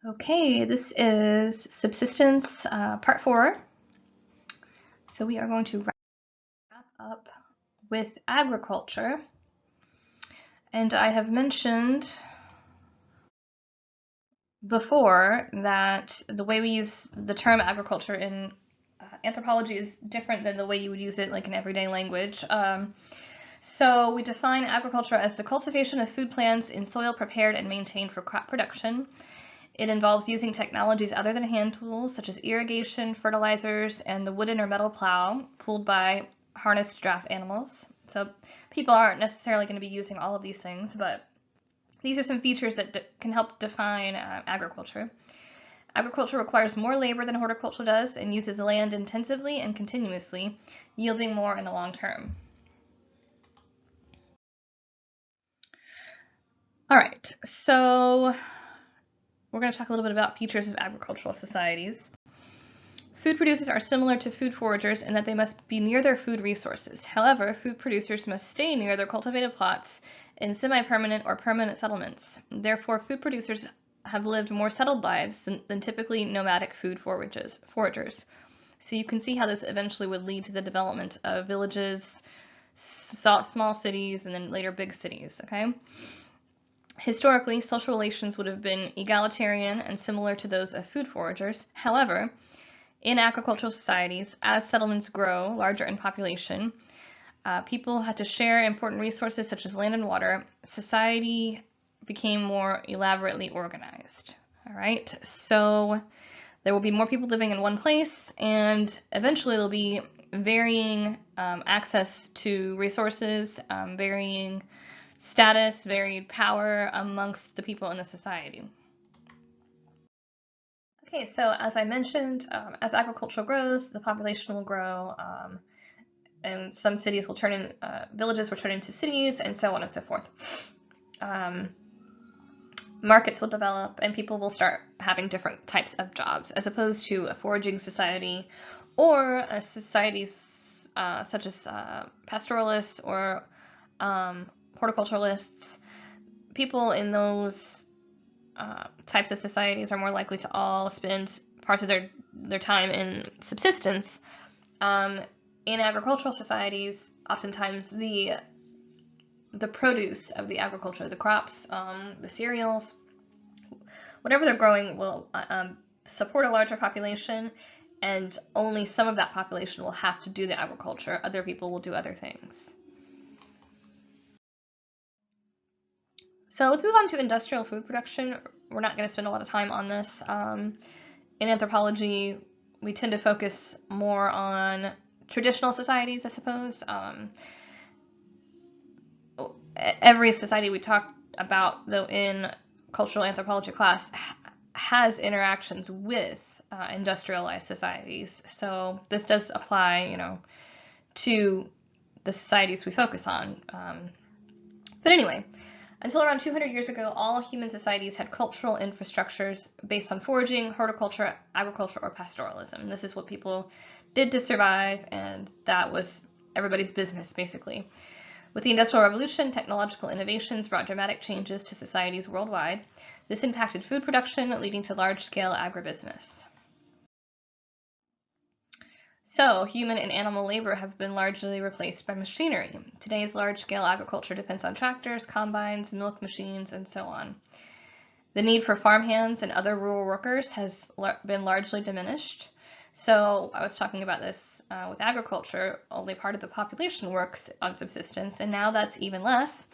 Okay, this is Subsistence Part 4. So we are going to wrap up with agriculture. And I have mentioned before that the way we use the term agriculture in anthropology is different than the way you would use it like in everyday language. So we define agriculture as the cultivation of food plants in soil prepared and maintained for crop production. It involves using technologies other than hand tools, such as irrigation, fertilizers, and the wooden or metal plow pulled by harnessed draft animals. So people aren't necessarily going to be using all of these things, but these are some features that can help define agriculture. Agriculture requires more labor than horticulture does and uses the land intensively and continuously, yielding more in the long term. All right, so we're going to talk a little bit about features of agricultural societies. Food producers are similar to food foragers in that they must be near their food resources. However, food producers must stay near their cultivated plots in semi-permanent or permanent settlements. Therefore, food producers have lived more settled lives than typically nomadic food foragers. So you can see how this eventually would lead to the development of villages, small cities, and then later big cities, okay? Historically, social relations would have been egalitarian and similar to those of food foragers. However, in agricultural societies, as settlements grow larger in population, people had to share important resources such as land and water. Society became more elaborately organized. All right, so there will be more people living in one place, and eventually there'll be varying access to resources, varying status, varied power amongst the people in the society. Okay, so as I mentioned, as agriculture grows, the population will grow, and some cities will turn in, villages will turn into cities, and so on and so forth. Markets will develop, and people will start having different types of jobs, as opposed to a foraging society or a society such as pastoralists or horticulturalists. People in those types of societies are more likely to all spend parts of their time in subsistence. In agricultural societies, oftentimes the produce of the agriculture, the crops, the cereals, whatever they're growing will support a larger population, and only some of that population will have to do the agriculture. Other people will do other things. So let's move on to industrial food production. We're not going to spend a lot of time on this. In anthropology, we tend to focus more on traditional societies, I suppose. Every society we talk about, though, in cultural anthropology class has interactions with industrialized societies. So this does apply, to the societies we focus on. But anyway, until around 200 years ago, all human societies had cultural infrastructures based on foraging, horticulture, agriculture, or pastoralism. This is what people did to survive, and that was everybody's business, basically. With the Industrial Revolution, technological innovations brought dramatic changes to societies worldwide. This impacted food production, leading to large-scale agribusiness. So, human and animal labor have been largely replaced by machinery. Today's large-scale agriculture depends on tractors, combines, milk machines, and so on. The need for farmhands and other rural workers has been largely diminished. So, I was talking about this with agriculture, only part of the population works on subsistence, and now that's even less.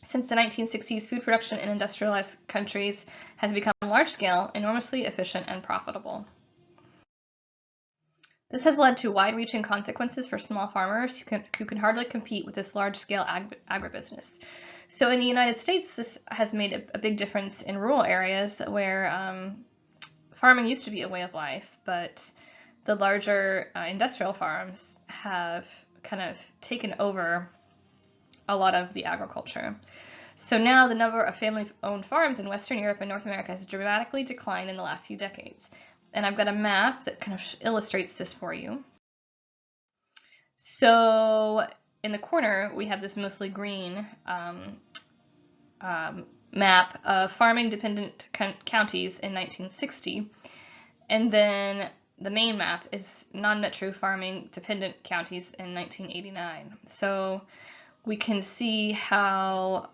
Since the 1960s, food production in industrialized countries has become large-scale, enormously efficient, and profitable. This has led to wide-reaching consequences for small farmers who can hardly compete with this large-scale agribusiness. So in the United States, this has made a big difference in rural areas where farming used to be a way of life, but the larger industrial farms have kind of taken over a lot of the agriculture. So now the number of family-owned farms in Western Europe and North America has dramatically declined in the last few decades. And I've got a map that kind of illustrates this for you. So in the corner, we have this mostly green map of farming-dependent counties in 1960, and then the main map is non-metro farming-dependent counties in 1989. So we can see how,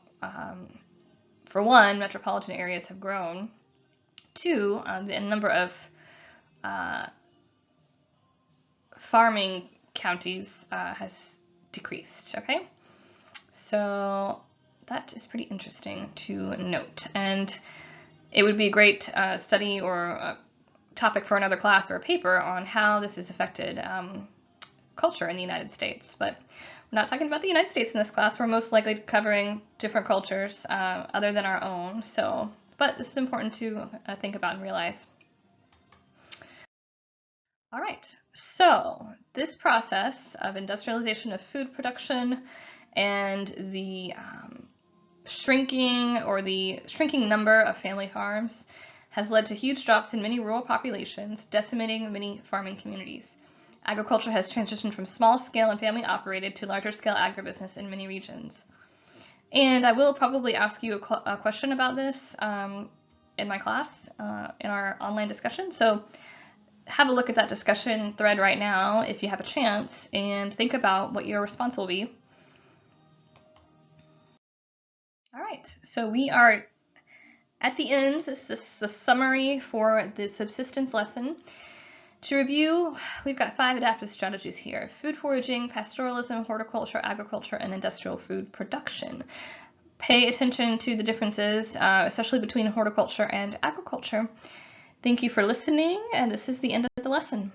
for one, metropolitan areas have grown. Two, the number of farming counties has decreased, okay? So that is pretty interesting to note. And it would be a great study or a topic for another class or a paper on how this has affected culture in the United States. But we're not talking about the United States in this class. We're most likely covering different cultures other than our own. So, but this is important to think about and realize. All right, so this process of industrialization of food production and the shrinking number of family farms has led to huge drops in many rural populations, decimating many farming communities. Agriculture has transitioned from small scale and family operated to larger scale agribusiness in many regions. And I will probably ask you a question about this in my class, in our online discussion. So have a look at that discussion thread right now if you have a chance and think about what your response will be. All right, so we are at the end. This is the summary for the subsistence lesson. To review, we've got 5 adaptive strategies here: food foraging, pastoralism, horticulture, agriculture, and industrial food production. Pay attention to the differences, especially between horticulture and agriculture. Thank you for listening, and this is the end of the lesson.